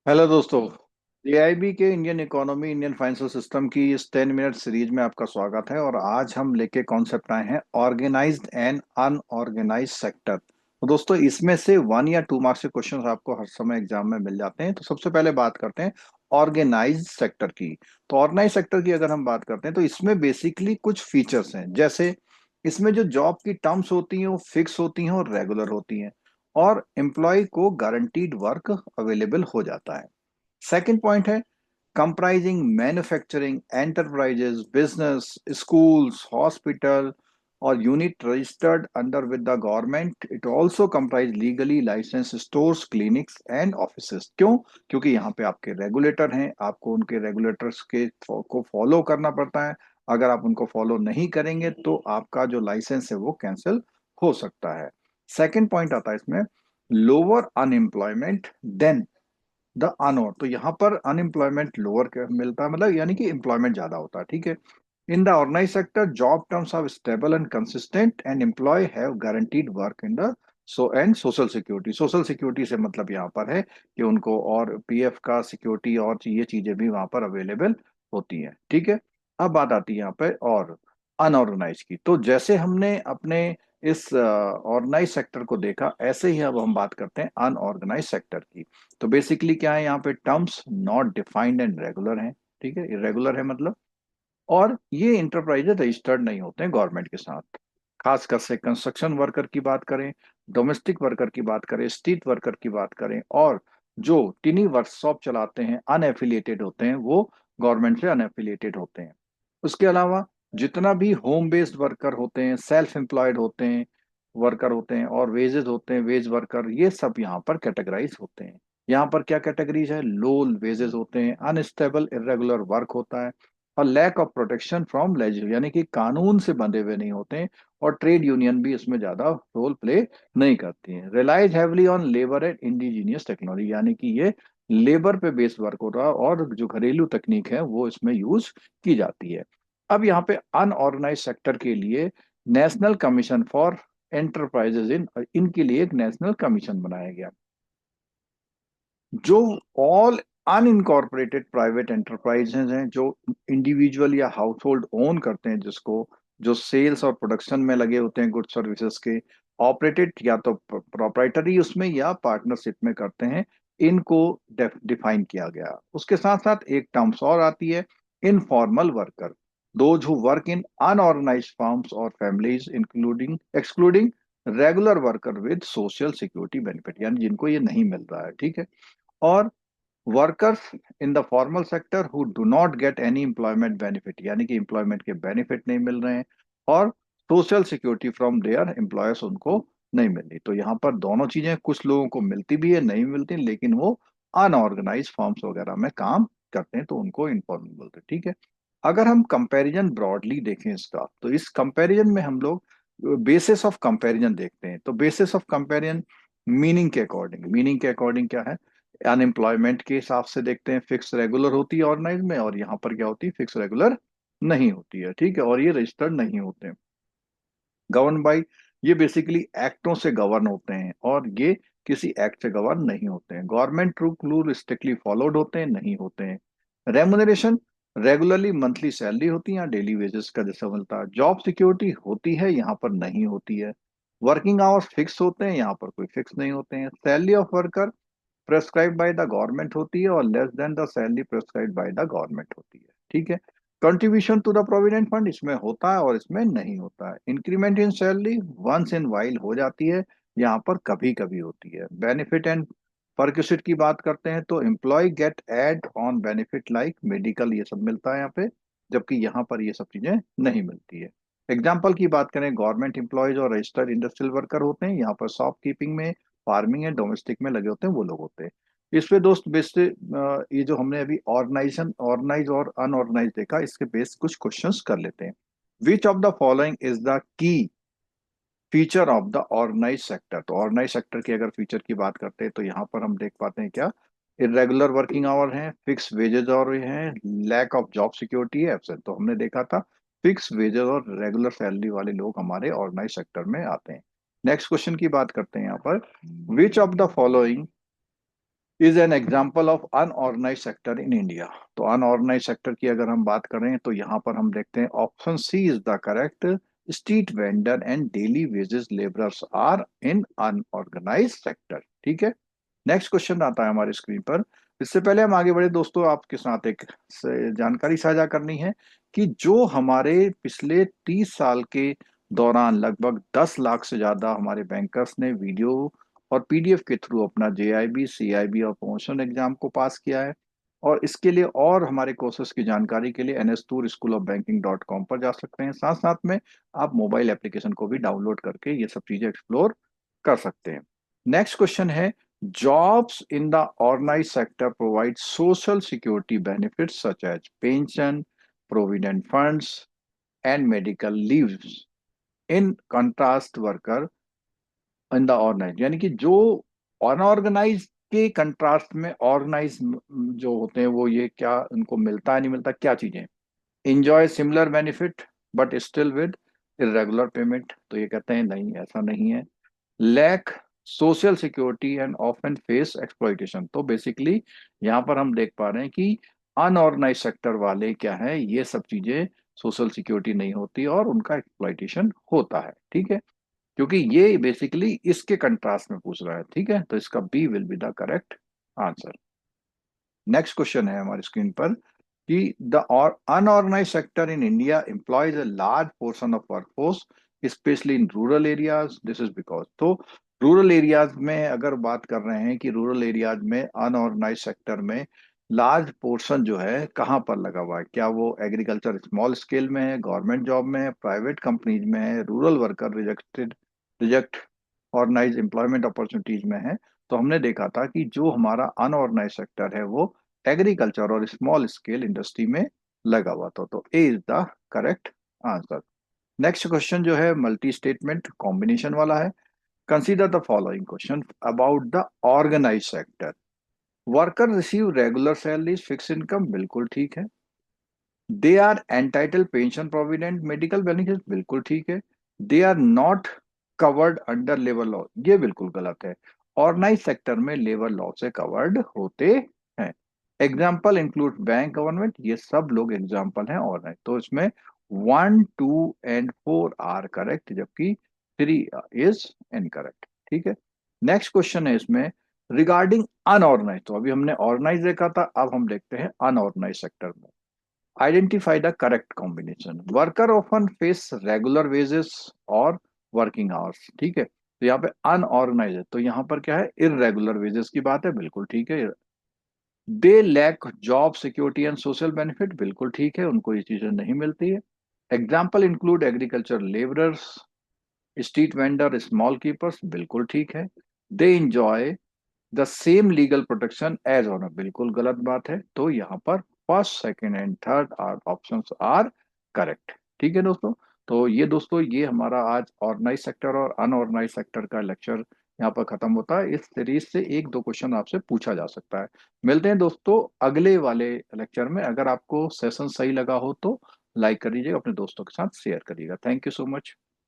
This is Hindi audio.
हेलो दोस्तों। एआईबी के Indian economy Indian financial system की इस 10 मिनट सीरीज में आपका स्वागत है। और आज हम लेके कॉन्सेप्ट आए हैं ऑर्गेनाइज्ड एंड अनऑर्गेनाइज्ड सेक्टर। तो दोस्तों इसमें से 1 या 2 मार्क्स के क्वेश्चंस आपको हर समय एग्जाम में मिल जाते हैं। तो सबसे पहले बात करते हैं ऑर्गेनाइज्ड सेक्टर की। तो ऑर्गेनाइज सेक्टर की अगर हम बात करते हैं तो इसमें बेसिकली कुछ फीचर्स हैं, जैसे इसमें जो जॉब की टर्म्स होती हैं वो फिक्स होती हैं और रेगुलर होती हैं, और एम्प्लॉय को गारंटीड वर्क अवेलेबल हो जाता है। सेकंड पॉइंट है comprising manufacturing enterprises business schools hospital और unit registered under with the government. It also comprise legally license stores clinics and offices. क्यों? क्योंकि यहाँ पे आपके रेगुलेटर हैं, आपको उनके रेगुलेटर्स के को फॉलो करना पड़ता है। अगर आप उनको फॉलो नहीं करेंगे तो आपका जो लाइसेंस है वो कैंसिल हो सकता है। सेकंड पॉइंट आता है इसमें लोअर अनएम्प्लॉयमेंट देन द अनओर। तो यहाँ पर अनएम्प्लॉयमेंट लोअर मिलता है, मतलब यानी कि एम्प्लॉयमेंट ज्यादा होता है। ठीक है। In the organise sector job terms are stable and consistent and employ have guaranteed work in the so and social security. Social security से मतलब यहाँ पर है कि उनको और पीएफ का सिक्योरिटी और ये चीजें भी वहां पर अवेलेबल होती हैं। ठीक है। अब बात आती है यहाँ पे और अनऑर्गेनाइज की। तो जैसे हमने अपने इस ऑर्गेनाइज सेक्टर को देखा, ऐसे ही अब हम बात करते हैं अनऑर्गेनाइज सेक्टर की। तो बेसिकली क्या है यहाँ पे, terms not defined and regular हैं। ठीक है, इरेगुलर है मतलब। और ये इंटरप्राइजेज रजिस्टर्ड नहीं होते हैं गवर्नमेंट के साथ। खासकर से कंस्ट्रक्शन वर्कर की बात करें, डोमेस्टिक वर्कर की बात करें, स्ट्रीट वर्कर की बात करें, और जो टिनी वर्कशॉप चलाते हैं अनएफिलिएटेड होते हैं, वो गवर्नमेंट से अनएफिलिएटेड होते हैं। उसके अलावा जितना भी होम बेस्ड वर्कर होते हैं, सेल्फ एम्प्लॉयड होते हैं, वर्कर होते हैं, और वेजेस होते हैं, वेज वर्कर, ये सब यहाँ पर कैटेगराइज होते हैं। यहाँ पर क्या कैटेगरीज है, लो वेजेस होते हैं, अनस्टेबल इरेगुलर वर्क होता है, और lack of protection from legislation, यानी कि कानून से बंधे हुए नहीं होते हैं, और ट्रेड यूनियन भी इसमें ज्यादा रोल प्ले नहीं करती है। Relies heavily on labour and indigenous technology, यानी कि ये लेबर पे बेस्ड वर्क होता है, और जो घरेलू तकनीक है वो इसमें यूज की जाती है। अब यहाँ पे अनऑर्गेनाइज सेक्टर के लिए नेशनल कमीशन फॉर एंटरप्राइजेज इन इनके लिए एक नेशनल कमीशन बनाया गया, जो ऑल अनइनकॉर्पोरेटेड प्राइवेट एंटरप्राइजेज हैं, जो इंडिविजुअल या हाउस होल्ड ओन करते हैं, जिसको जो सेल्स और प्रोडक्शन में लगे होते हैं गुड सर्विसेज के, ऑपरेटेड या तो प्रोप्राइटरी उसमें या पार्टनरशिप में करते हैं, इनको डिफाइन किया गया। उसके साथ साथ एक टर्म्स और आती है, informal worker, those who work in unorganised firms और families including excluding regular worker with social security benefit, यानी जिनको ये नहीं मिल रहा है। ठीक है। और workers in the formal sector who do not get any employment benefit, यानी कि एम्प्लॉयमेंट के बेनिफिट नहीं मिल रहे हैं, और social security from their employers उनको नहीं मिल रही। तो यहाँ पर दोनों चीजें कुछ लोगों को मिलती भी है, नहीं मिलती, लेकिन वो अनऑर्गेनाइज फॉर्म्स वगैरह में काम करते हैं, तो उनको इनफॉर्मल बोलते हैं। ठीक है। अगर हम कंपैरिजन ब्रॉडली देखें इसका, तो इस कंपैरिजन में हम लोग बेसिस ऑफ कंपैरिजन देखते हैं। तो बेसिस ऑफ कंपैरिजन मीनिंग के अकॉर्डिंग क्या है, अनएम्प्लॉयमेंट के हिसाब से देखते हैं, फिक्स रेगुलर होती है ऑर्गेनाइज में, और यहाँ पर क्या होती है, फिक्स रेगुलर नहीं होती है। ठीक है। और ये रजिस्टर्ड नहीं होते हैं, गवर्न बाई, ये बेसिकली एक्टों से गवर्न होते हैं, और ये किसी एक्ट से गवर्न नहीं होते हैं। गवर्नमेंट रूल स्ट्रिक्टली फॉलोड होते हैं, नहीं होते हैं। रेमुनरेशन रेगुलरली मंथली सैलरी होती है या डेली वेजेस का जैसा मिलता है। जॉब सिक्योरिटी होती है, यहाँ पर नहीं होती है। वर्किंग आवर्स फिक्स होते हैं, यहाँ पर कोई फिक्स नहीं होते हैं। Salary of worker prescribe by the government होती है, और less than the salary prescribe by the government होती है। ठीक है। Contribution to the provident fund इसमें होता है और इसमें नहीं होता है। Increment in salary once in while हो जाती है, यहाँ पर कभी कभी होती है। बेनिफिट एंड परक्यूसिट की बात करते हैं तो employ get add on benefit like medical, ये सब मिलता है यहाँ पे, जबकि यहाँ पर ये सब चीजें नहीं मिलती है। एग्जाम्पल की बात करें, गवर्नमेंट एम्प्लॉयज और रजिस्टर्ड इंडस्ट्रियल वर्कर होते हैं, यहाँ पर शॉप कीपिंग में, फार्मिंग एंड डोमेस्टिक में लगे होते हैं वो लोग होते हैं। इस पे दोस्त बेस से ये जो हमने अभी ऑर्गेनाइज और अनऑर्गेनाइज देखा, इसके बेस कुछ क्वेश्चंस कर लेते हैं। Which of the following is the key feature of the organise sector. तो ऑर्गेनाइज सेक्टर की अगर फीचर की बात करते हैं तो यहाँ पर हम देख पाते हैं क्या, इरेगुलर वर्किंग आवर हैं, फिक्स वेजेस और ये हैं, लैक ऑफ जॉब सिक्योरिटी है, एब्सेंट। तो हमने देखा था फिक्स वेजेस और रेगुलर सैलरी वाले लोग हमारे ऑर्गेनाइज सेक्टर में आते हैं। नेक्स्ट क्वेश्चन की बात करते हैं यहाँ पर, which of the following is an example of unorganise sector in India. तो अनऑर्गेनाइज सेक्टर की अगर हम बात करें तो यहाँ पर हम देखते हैं option C is the correct. Street vendor and daily wages labourers are in unorganise sector. ठीक है। नेक्स्ट क्वेश्चन आता है हमारी स्क्रीन पर। इससे पहले हम आगे बढ़े दोस्तों, आपके साथ एक जानकारी साझा करनी है कि जो हमारे पिछले 30 साल के दौरान लगभग 10 लाख से ज्यादा हमारे बैंकर्स ने वीडियो और पीडीएफ के थ्रू अपना जेआईबी, सीआईबी और प्रमोशन एग्जाम को पास किया है। और इसके लिए और हमारे कोर्सेज की जानकारी के लिए nstoorschoolofbanking.com पर जा सकते हैं। साथ साथ में आप मोबाइल एप्लीकेशन को भी डाउनलोड करके ये सब चीजें एक्सप्लोर कर सकते हैं। नेक्स्ट क्वेश्चन है, jobs in the organise sector provide social security benefits such as pension, provident funds and medical leaves in contrast worker in the organise. यानी कि जो अनऑर्गेनाइज के कंट्रास्ट में ऑर्गेनाइज जो होते हैं वो ये क्या उनको मिलता है, नहीं मिलता, क्या चीजें। Enjoy similar benefit but still with irregular payment. तो ये कहते हैं नहीं, ऐसा नहीं है। Lack social security and often face exploitation. तो बेसिकली यहाँ पर हम देख पा रहे हैं कि अनऑर्गेनाइज सेक्टर वाले क्या है, ये सब चीजें सोशल सिक्योरिटी नहीं होती और उनका एक्सप्लॉइटेशन होता है। ठीक है, क्योंकि ये बेसिकली इसके कंट्रास्ट में पूछ रहा है। ठीक है, तो इसका B will be the correct answer. Next question है हमारी स्क्रीन पर कि the unorganise sector in India employs a large portion of workforce especially in rural areas, this is because. तो रूरल एरियाज में अगर बात कर रहे हैं कि रूरल एरियाज में अनऑर्गेनाइज सेक्टर में लार्ज पोर्शन जो है कहाँ पर लगा हुआ है, क्या वो एग्रीकल्चर स्मॉल स्केल में है, गवर्नमेंट जॉब में है, प्राइवेट कंपनीज में है, rural worker reject organise employment opportunities में है। तो हमने देखा था कि जो हमारा अनऑर्गेनाइज सेक्टर है वो एग्रीकल्चर और स्मॉल स्केल इंडस्ट्री में लगा हुआ था। तो A is the correct answer. Next question जो है मल्टी स्टेटमेंट कॉम्बिनेशन वाला है। Consider the following question about the organise sector. Worker receive regular salaries, fix income, बिल्कुल ठीक है। They are entitle pension provident medical benefit, बिल्कुल ठीक है। They are not covered under labour law, ये बिल्कुल गलत है। ऑर्गेनाइज सेक्टर में लेबर लॉ से कवर्ड होते हैं। एग्जाम्पल इंक्लूड बैंक, गवर्नमेंट, ये सब लोग एग्जाम्पल हैं ऑर्गेनाइज। तो इसमें 1, 2 एंड 4 आर करेक्ट, जबकि 3 इज इनकरेक्ट। ठीक है। नेक्स्ट क्वेश्चन है इसमें रिगार्डिंग अनऑर्गेनाइज। तो अभी हमने ऑर्गेनाइज देखा था, अब हम देखते हैं अनऑर्गेनाइज सेक्टर में। Identify the correct combination. Worker often face regular wages और वर्किंग आवर्स। ठीक है, तो यहाँ पे अनऑर्गेनाइज है, तो यहाँ पर क्या है, इरेगुलर वेजेस की बात है, बिल्कुल ठीक है। They lack job security and social benefit, बिल्कुल ठीक है, उनको ये चीजें नहीं मिलती है। Example include agriculture labourers, street vendor, small keepers, बिल्कुल ठीक है। They enjoy the same legal protection as owner, बिल्कुल गलत बात है। तो यहाँ पर first, second and third are options are correct. ठीक है दोस्तों। तो ये दोस्तों ये हमारा आज ऑर्गेनाइज सेक्टर और अनऑर्गेनाइज सेक्टर का लेक्चर यहाँ पर खत्म होता है। इस सीरीज से 1-2 क्वेश्चन आपसे पूछा जा सकता है। मिलते हैं दोस्तों अगले वाले लेक्चर में। अगर आपको सेशन सही लगा हो तो लाइक कर दीजिएगा, अपने दोस्तों के साथ शेयर करिएगा। Thank you so much.